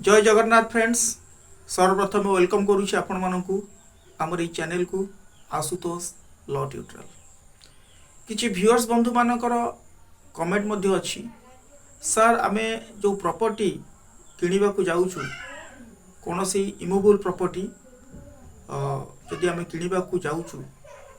जय जगन्नाथ फ्रेंड्स। सर्वप्रथम वेलकम करुच्ची आपण मानू आमर ये चैनल को आशुतोष लॉ ट्यूटोरियल। किछि व्यूअर्स बंधु मानकर कमेंट मध्य अछि, सर आमे जो प्रॉपर्टी किनिबा को जाउछु कौन सी इमूवेबल प्रॉपर्टी जदि आमे किनिबा को जाउछु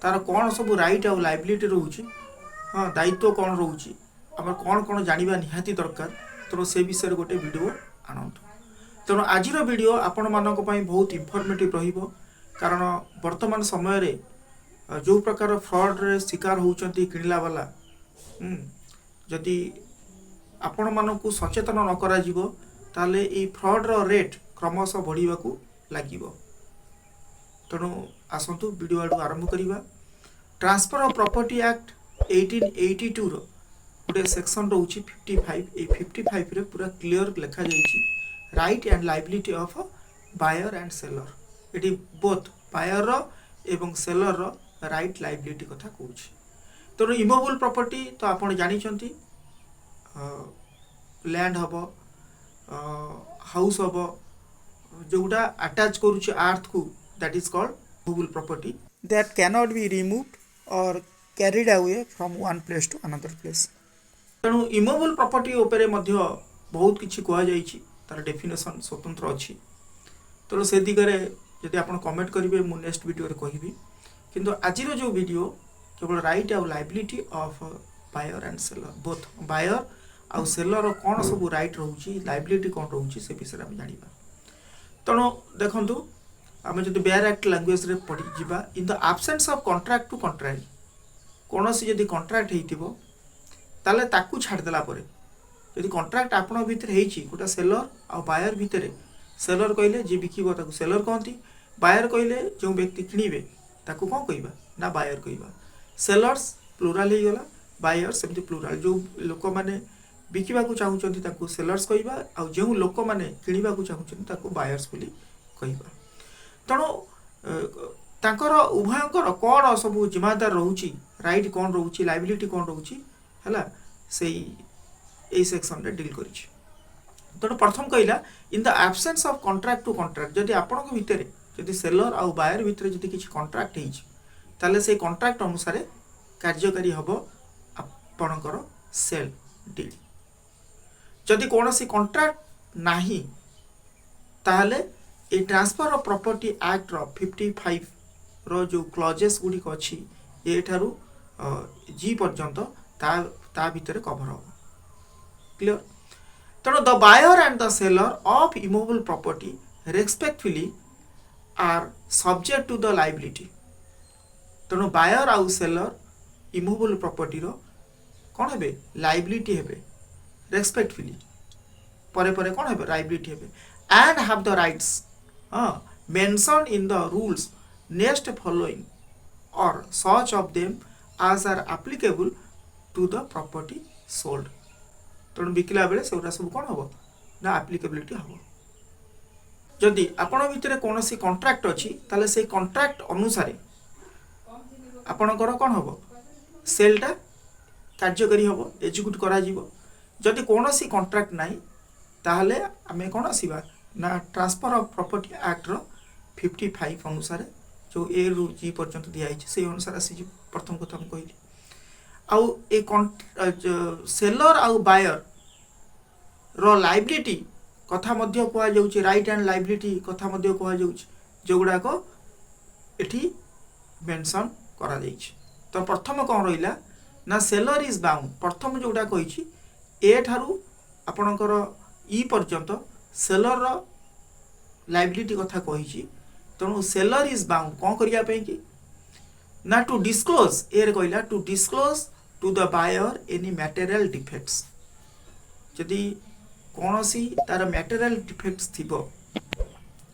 तार कौन सब राइट आ लायबिलिटी रहउछि, हाँ दायित्व कौन रहउछि, आम कौन कौन जानिबा निहाती दरकार। तेणु से विषय गोटे वीडियो आनंतु। तेणु आज वीडियो आपण मानक पई बहुत इनफॉर्मेटिव रहिबो, कारण वर्तमान समय रे जो प्रकार फ्रॉड रे शिकार होउचंती किनिला वाला, जदि आपण मानकु सचेतन न करा जिवो ताले ई फ्रॉड रो रेट क्रमशः बढ़िबा को लागिबो। तेणु आसंतु वीडियो आडू आरंभ करिबा। ट्रांसफर ऑफ प्रॉपर्टी एक्ट 1882 रो गोटे सेक्शन रोची 55। ए 55 रे पूरा क्लियर लिखा जाइछि right and liability of buyer and seller. एटी बोथ बायर एवं सेलर राइट लायबिलिटी कथा कहूछि। तेणु इमूवेबल प्रॉपर्टी तो आपण जानिछंती, लैंड हबो, हाउस हबो, जोटा अटैच करूछि अर्थ को, that is called immovable property that can not be removed और carried away from one place to another place. तेणु इमूवेबल प्रॉपर्टी उपरे मध्य बहुत किछि कहा जाइछि, तार डेफिनेशन स्वतंत्र अछि। तेणु से दिगरे जदि आपण कमेंट करिवे मु नेक्स्ट वीडियो रे कहिबी, किंतु आजिर जो वीडियो केवल राइट आ liability of buyer and seller, both buyer आ सेलर कौन सब राइट रहउछि, लायबिलिटी कौन रहउछि, से विषय हम जानिबा। तेणु देखंतु आमे जदि बेयर एक्ट लैंग्वेज रे पढि जिबा, in the absence of contract to contract, कौन सी जदि कॉन्ट्रैक्ट हेतिबो ताले ताकू छाड़ देला परे यदि कॉन्ट्रैक्ट आपण भितर हेछि गोटा सेलर आ बायर भितर, सेलर कहले जे बिकिबो ताकू सेलर कहती, बायर कहले जो व्यक्ति किनिबे ताकू कोन कहबा ना बायर कहबा। सेलर्स प्लुराल हे गला, बायर सेमति प्लुराल। जो लोक माने बिकिबा को चाहुचंती ताकू सेलर्स कहबा, आ जो लोक माने किनिबा को चाहुचंती ताकू बायर्स बोली कहबा। तणो तांकर उभयंकर कौन सब जिम्मेदार रहउछि, राइट कौन रहउछि, लायबिलिटी कौन रहउछि हला सेई ए सेक्शन रे डील करिछि। तेणु प्रथम कहला in the absence of contract to contract, जदि आपनक भितरे जदि सेलर आ बायर भितरे जदि किछि कॉन्ट्रैक्ट हेछि ताले से कॉन्ट्रैक्ट अनुसार कार्यकारी हबो आपनकर सेल डील। जदि कोनोसी कॉन्ट्रैक्ट नाही ताले ए ट्रांसफर ऑफ प्रॉपर्टी एक्ट रो 55 रो जो क्लॉजेस गुडी को अछि ए थारु जी पर्यंत ता भितरे कवर हो। क्लियर। तेणु the buyer and the seller of immovable property respectfully are subject to the liability. तेणु बायर आउ सेलर इमूवेबल प्रॉपर्टी रो कौन हेबे लायबिलिटी हेबे, रेस्पेक्टफुली परे परे कौन हेबे लायबिलिटी हेबे, and have the rights mention in the rules next following और such of them as are applicable to the property sold। तेणु बिकिला बेले से सब कौन हम ना एप्लिकेबिलिटी हम। जदि आपण भितर कौन सी कॉन्ट्रैक्ट अच्छी ताले से कॉन्ट्रैक्ट अनुसार आपणकर कौन हम सेलटा कार्यकारी हम, एग्जीक्यूट करा जीवो। जदि कौन सी कॉन्ट्रैक्ट नाही ताहले आमे कौन आसीबा ना ट्रांसफर ऑफ प्रॉपर्टी एक्ट रो 55 अनुसार जो ए रु जी पर्यंत दिया है से अनुसार आसी जी। प्रथम कथा हम कहली आउ ए सेलर आउ बायर रो लायबिलिटी कथा मध्य कहा जाउची, राइट एंड लायबिलिटी कथा मध्य कहा जाउची, जोगुडा को एठी मेंशन करा जाइछि। तो प्रथम कोन रहिला ना सेलर इज बाउंड, प्रथम जोगुडा कहिछि ए थारु आपणकर ई पर्यंत सेलर रो लायबिलिटी कथा कहिछि। तेणु सेलर इज बाउंड कौन करिया पे कि ना टू डिस्क्लोज, एर कहला to disclose to the buyer any material defects. जदि कौन सी तार मटेरियल डिफेक्ट्स थिबो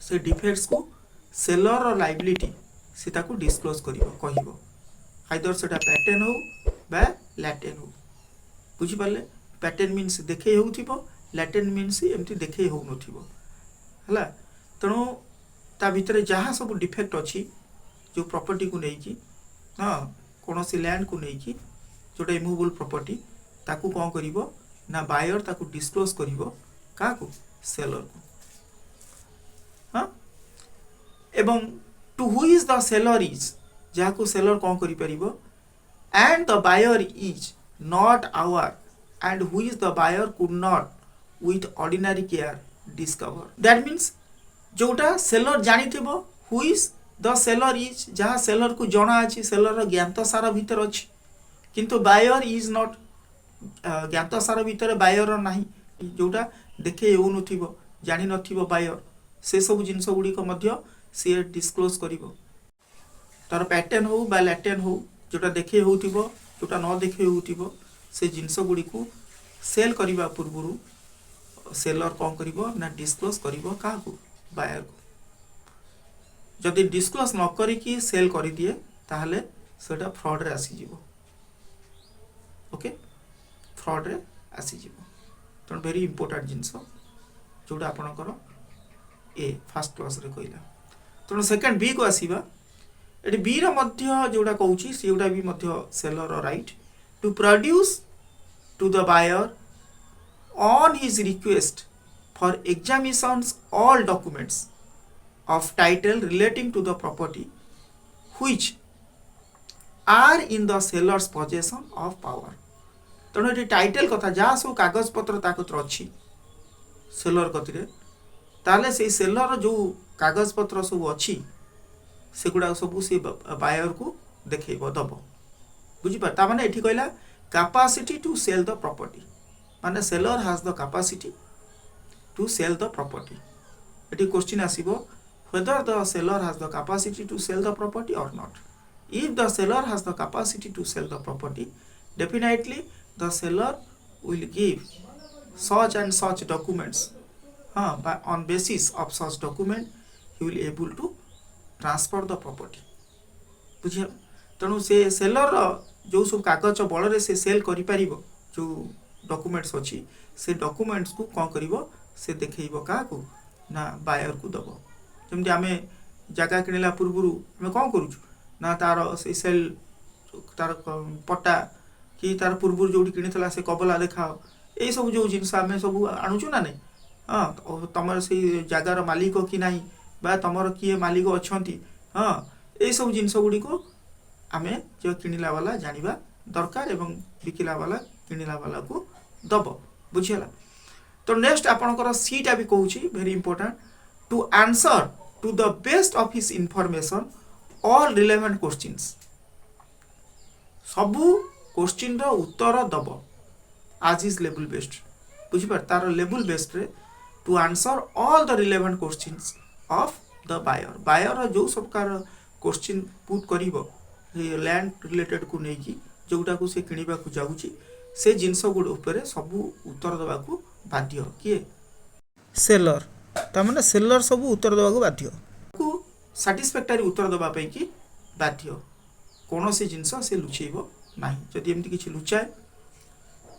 से डिफेक्ट्स को सेलर रो लायबिलिटी से ताको डिस्क्लोज करिवो कहिवो, आइदर सेटा पैटर्न हो बा लैटेन हो। बुझि पाले, पैटर्न मींस देखे होउथिबो, लैटेन मींस एमती देखे हो नथिबो हला। तेणु ता भितर जहाँ सब डिफेक्ट अच्छी जो प्रॉपर्टी को लेकिन, हाँ कौन सी लैंड को लेकिन जोटा इमूवेबल प्रॉपर्टी ताकू कौन करिवो ना बायर ताकू डिस्क्लोज करिवो का को सेलर को। एवं to who is the seller is जहाँ को सेलर कौन करि परिबो and the buyer is not aware and who is the buyer could not with ordinary care discover that means जोटा सेलर जानी थिबो who is the seller is जहाँ seller को जना अछि सेलर ज्ञात सार भीतर अछि किंतु बायर इज नॉट ज्ञात सार भीतर बायर नाही जोटा देखे हो नथिबो जानि नथिबो बायर से सब जिंस गुडी को मध्य से डिस्क्लोज करिवो तार पैटर्न हो बा लैटर्न हो जोटा देखे होउथिबो जोटा न देखे होउथिबो से जिंस गुडी को सेल करिवा पूर्वरु सेलर कौन करिवो ना डिस्क्लोज करिवो का को बायर को जदि डिस्क्लोज न करी कि सेल करि दिए ताहले सेटा फ्रॉड रे आसी जिवो ओके फ्रॉड रे आसी जिवो तो वेरी इंपोर्टेंट जिंस जोटा आपनकर ए फर्स्ट क्लास रे कहिला तो सेकंड बी को आसीबा एटी बी रो मध्य जोटा कहूची सेउटा भी मध्य seller right to produce to the buyer on his request for examinations all documents of title relating to the property which are in the seller's possession of power तेणु ये title कथा जहाँ सब कागज पत्र ताकत अच्छी सेलर कतिरे ताले से सेलर जो कागज पत्र सब अच्छी सेगुड़ा सब से बायर को देखब दब बुझीपार ता माने एठी कहला capacity to sell the property माने seller has the capacity to sell the property एटी क्वेश्चन आसीबो whether the seller has the capacity to sell the property or not if the seller has the capacity to sell the property definitely the seller will give such and such documents but on basis of such document he will able to transfer the property बुझिया तेणु से seller जो सब कागज बल रे से cell करि परिबो जो डॉक्यूमेंट्स अच्छी से डॉक्यूमेंट्स को कौन करिवो से देखैबो का को ना बायर को दबो जेमति आमे जगह किनला पूर्वरु आमे कौन करूछु ना तार से सेल तार पट्टा कि तार पूर्वरु जोडी किनिथला से कबला देखाओ ए सब जो जिंस आमे सब आणुछु ना नै हां तमर से जगार मालिक कि नाही बा तमर किए मालिक अछंती हां ए सब जिंस गुडी को आमे जो किनिला वाला जानिबा दरकार एवं बिकिला वाला किनिला वाला को दब बुझिला तो नेक्स्ट आपनकर सीटा भी कहूची very important to answer to the best of his information all relevant questions सबु क्वेश्चन रो उत्तर दब आज इज लेवल बेस्ड बुझिपार तार लेवल बेस्ड रे to answer all the relevant questions of the buyer buyer जो सब कार क्वेश्चन पुट करिवो लैंड रिलेटेड को नै की जोटा को से किनिबा को जाउची से जिनस गुड ऊपर सब उत्तर देवा को बाध्य किए सेलर ता माने सेलर सब उत्तर देवा को बाध्य को सैटिस्फैक्टरी उत्तर देवा पे की बाध्य कोनो से जिनस से लुचेइबो नाही जदि एमती किछि लुचाए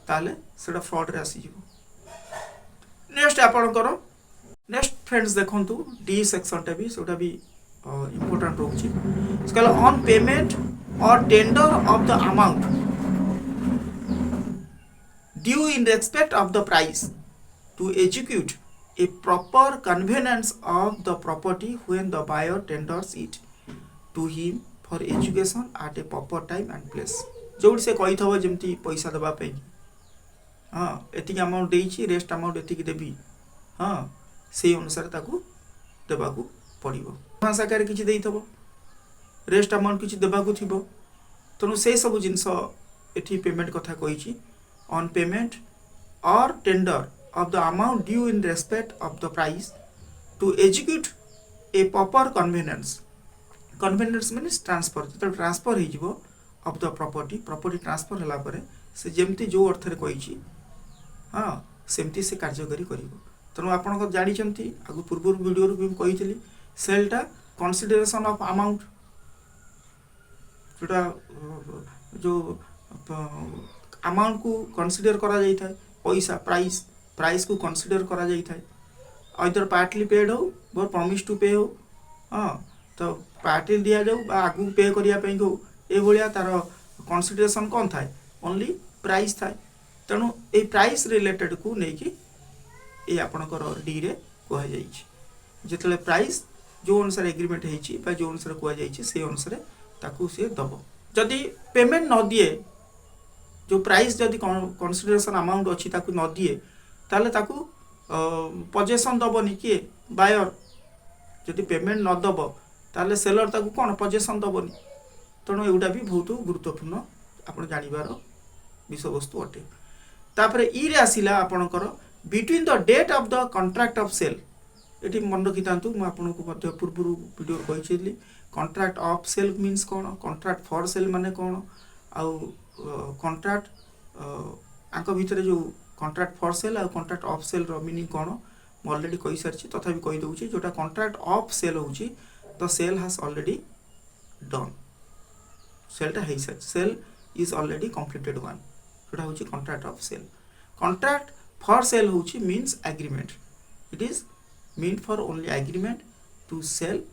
ताले सेटा फ्रॉड रे आसी जिवो नेक्स्ट आपण करो नेक्स्ट फ्रेंड्स देखंतु डी सेक्शन टा भी सेटा भी इंपोर्टेंट रोची स्केल ऑन पेमेंट और tender of the amount due in respect of the price to execute a proper conveyance of the property when the buyer tenders it to him for execution at a proper time and place जोड से कहि थबो जेमती पैसा देबा पे हां एतिक amount देइछि rest amount एतिक देबी हां से अनुसार ताकू देबा को पड़िबो भाषा करे किछि देइ थबो रेस्ट अमाउंट किछि देबा को थिबो तनु से सब जिंस एठी पेमेंट कथा कहिछि on payment or tender of the amount due in respect of the price to execute a proper conveyance means transfer तो transfer हो जिवो of the property transfer हला परे से जेमती जो अर्थ रे कहिछि हां सेमती से कार्यकारी करिवो तनो आपण को जानि चंती आगु पूर्व वीडियो रो भी कहितली सेलटा कंसीडरेशन ऑफ अमाउंट जो अमाउंट को कंसीडर करा जाई थाए पैसा प्राइस को कंसीडर करा जाई थाए आइदर पार्टली पेड हो बोर प्रॉमिस टू पे हो हां तो पार्टली दिया जाऊ बा आगु पे करिया पे हो ए भलिया तार कंसीडरेशन कोन थाए ओनली प्राइस थाए तणु ए प्राइस रिलेटेड को नै कि ए आपनकर डी रे कह जाई छी जेतले प्राइस जो अनुसार एग्रीमेंट होती जो अनुसार कहुई से अनुसार ताकू सी दब जदि पेमेंट न दिए जो प्राइस जदि कन्सिडरेशन अमाउंट अच्छी ताकू न दिए ताले ताकू पजेसन दबनी किए बायर जदि पेमेंट न दब ताले सेलर ताकू कौन पजेसन दबनी तेणु एगुटा भी बहुत गुरुत्वपूर्ण आप जानवर विषय वस्तु अटे तापर इ आसला आपणकर between the date of the contract of sale ये मन रखी था मुझे पूर्व वीडियो कही कॉन्ट्रैक्ट ऑफ सेल मीन्स कौन कॉन्ट्रैक्ट फॉर सेल माने कौन आउ कॉन्ट्रैक्ट आंक भितर जो कॉन्ट्रैक्ट फॉर सेल और कॉन्ट्रैक्ट ऑफ सेल रो मीनिंग कौन मैं ऑलरेडी कही सारी तथापि कही दूसरी जोटा कॉन्ट्रैक्ट ऑफ सेल होची the sale has already done सेलटा है सारी sale is already completed one जोटा होची contract of sale contract for sale होची means agreement it is mean for only agreement to sell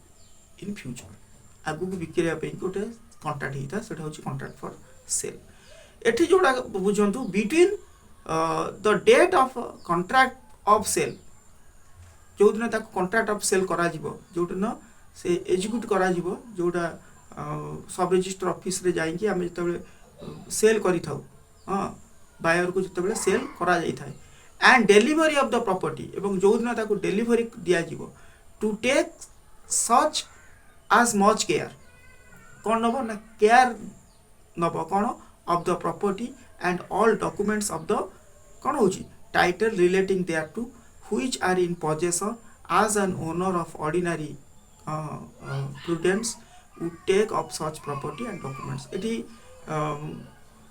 in future आगू को बिक्री गोटे कॉन्ट्रैक्ट होता है हूँ कॉन्ट्रैक्ट फॉर सेल एठी जोड़ा बुझंतु between the date of contract of sale जो दिन ताको कॉन्ट्रैक्ट ऑफ सेल करा जिवो जो दिन से एग्जीक्यूट करा जिवो जोटा सब रजिस्टर ऑफिस रे जाइए आम जो सेल करी थाउ हाँ बायर को जिते सेल करा जाई थाए and delivery of the property एवं जो दिन ताको डेलीवरी दिया जिवो to take such as much care कौन नब ना केयर नब कौन of the property and all documents of the कौन हो title relating thereto which are in possession as an owner of ordinary prudence would take of such property and documents एटी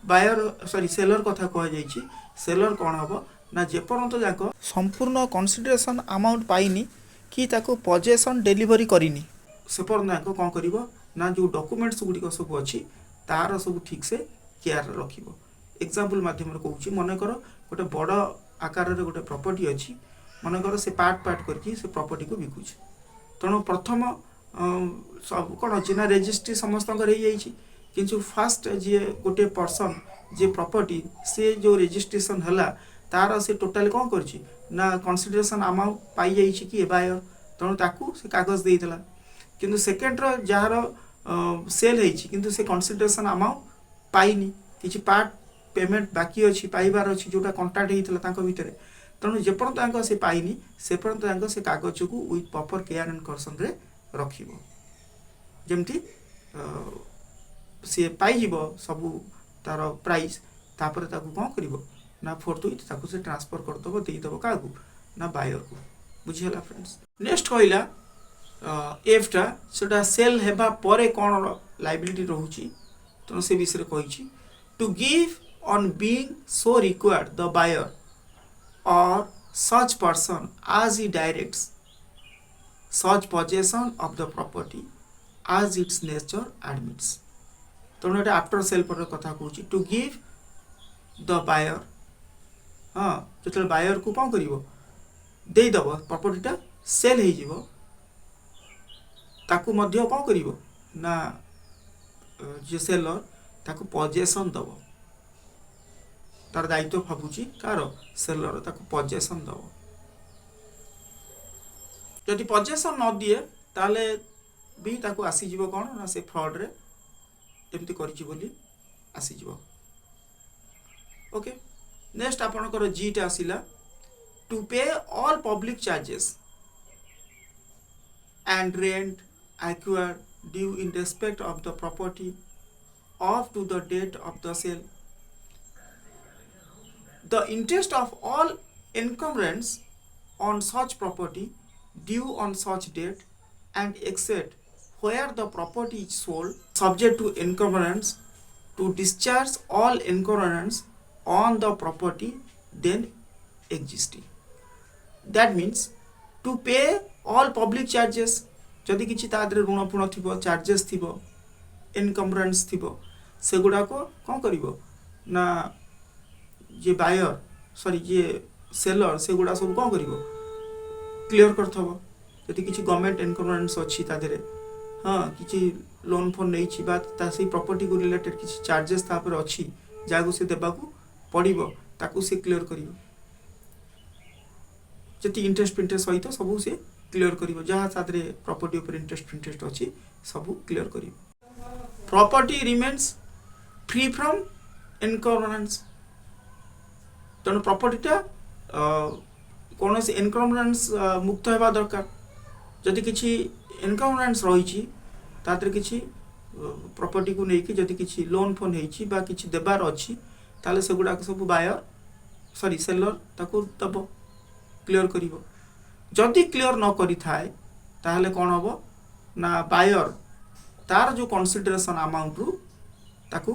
buyer sorry seller कथा कह जाइए seller कौन हम ना जेपर्यंत जाक संपूर्ण कन्सिडरेशन अमाउंट पाइनी कि ताको पोजेशन डेलीवरी करिनी से पर्यंत कौन कर ना जो डॉक्यूमेंट्स गुड़िक सब अच्छी तार सब ठीक से केयर रख एग्जांपल माध्यम कहूँ मनकर गोटे बड़ आकार गोटे प्रॉपर्टी अच्छी मनकर से पार्ट पार्ट करके से प्रॉपर्टी को बिकुचे तेणु प्रथम सब कौन अच्छी ना रेजिस्ट्री समस्त किंतु फास्ट जी गोटे पर्सन जे प्रॉपर्टी से जो रेजिस्ट्रेशन है तार से टोटाल कौन कर कन्सिडरेशन अमाउंट पाई जाइए कि बायर तेणु ताकू से कागज देला किंतु सेकेंड जार सेल होती से कन्सिडरेशन अमाउंट पाइनी किसी पार्ट पेमेंट बाकी अच्छी पाइबार अच्छी जोटा कंट्राक्ट होता भितर तेणु जेपर्यंत से पाइनी से पर्यंत से कागज को विथ प्रॉपर केयर एंड कर्सन रे रखिबो जेमती सी पाइब सबू तार प्राइस तापर ताकू कौन करिवो ना फोर्थ विथ ताकू से ट्रांसफर करदबो देदबो काकू ना बायर को बुझिला फ्रेंड्स नेक्स्ट कहला एफटा सेटा सेल हेबा परे कौन लाइबिलिटी रोची तो से विषय कही to give on being so required the buyer और such person as he directs such possession of the property as its nature admits तेणु ये आफ्टर सेल पर कथा कहूँ टू गिव द बायर हाँ जो बायर को कौन कर देदब प्रॉपर्टीटा सेल हो ताकू मध्य कौन कर ना जे सेलर ताकू पजेसन दब तार दायित्व भावुची कार सेलर ताकू पजेसन दब जदि पजेसन न दिए ताले भी ताकू आसीजिवो कौन ना से फ्रॉड रे एमती करिछि बोली आसीजिवो ओके नेक्स्ट आपनकर जीटा आसिला टू पे all public charges and rent acquired due in respect of the property up to the date of the sale. The interest of all encumbrance on such property due on such date and except where the property is sold subject to encumbrance to discharge all encumbrance on the property then existing. That means to pay all public charges जदि किसी तादरे ऋण फुण थी charges थी encumbrance थी से गुड़ाक कौन कर ना जे बायर सॉरी जे सेलर से गुड़ा सब कौन कर क्लियर करथबो जदि किसी गवर्नमेंट इनकम्बरेंस अच्छी तादरे हाँ किसी लोन फोन नहीं से प्रॉपर्टी को रिलेटेड किसी चार्जेस तापर अच्छी जहाँ से देवाकू पड़ो ताकू से क्लियर कर जी इंटरेस्ट पिंटरेस्ट सहित सब से क्लियर करिवो जहाँ सादरे प्रॉपर्टी ऊपर इंटरेस्ट अछि सब क्लियर करिवो property remains free from encumbrance तेणु प्रॉपर्टीटा कौन से एनकम्बरेंस मुक्त होगा दरकार जदि किसी एनकम्बरेंस रही तादरे किसी प्रॉपर्टी को लेकिन जदि किसी लोन फोन होती किसी देवार अच्छी ताले से गुड़ाक सब बायर सॉरी सेलर ताको दब क्लियर करिवो जदि क्लियर न करि थाए ताहले कौन हम ना बायर तार जो कंसिडरेशन अमाउंट रु ताको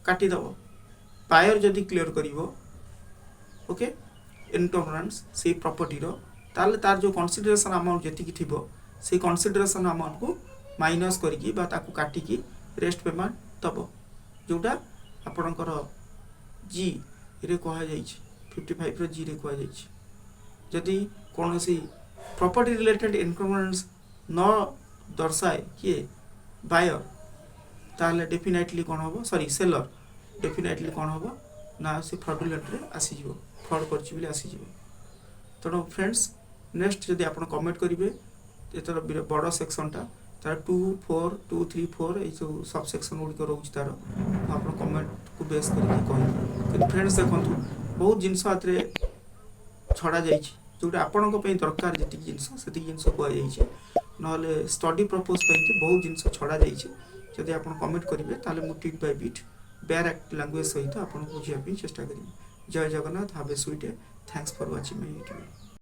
काटी दब बायर जदि क्लियर करिवो ओके एनकम्बरेंस से प्रॉपर्टी रो ताले तार जो कंसिडरेशन अमाउंट जेतिकी थिबो से कंसिडरेशन अमाउंट को माइनस करिकी बा ताको काटिकी रेस्ट पेमेंट दब जोटा आपणकर जी रे कहा जाइछि 55 रो जी रे कहा जाइछि जदि कौन सी प्रॉपर्टी रिलेटेड एनकम्बरेंस न दर्शाए किए बायर ताहले डेफिनेटली कौन हम सॉरी सेलर डेफिनेटली कौन हम ना से फ्रॉडुलेंट रे आसीजिवो फ्रॉड करछि बिले आसीजिवो तेणु फ्रेंड्स नेक्स्ट जदि आप कमेंट करेंगे एतर बड़ सेक्शनटा तार 2 4 2 3 4 ये सब सेक्शन गुड़िक रोच तार आप कमेंट को बेस करके कह फ्रेंड्स देखो बहुत जिनस आते छड़ा जोटा आपण दरकार जी जिनस से जिनस कहुई ना स्टडी पर्पज बहुत जिनस छड़ा जदि आप कमेंट करेंगे ताले मु tit by bit direct language सहित आपको बुझापी चेष्टा करेंगे जय Jagannath have a sweet day thanks for watching my video.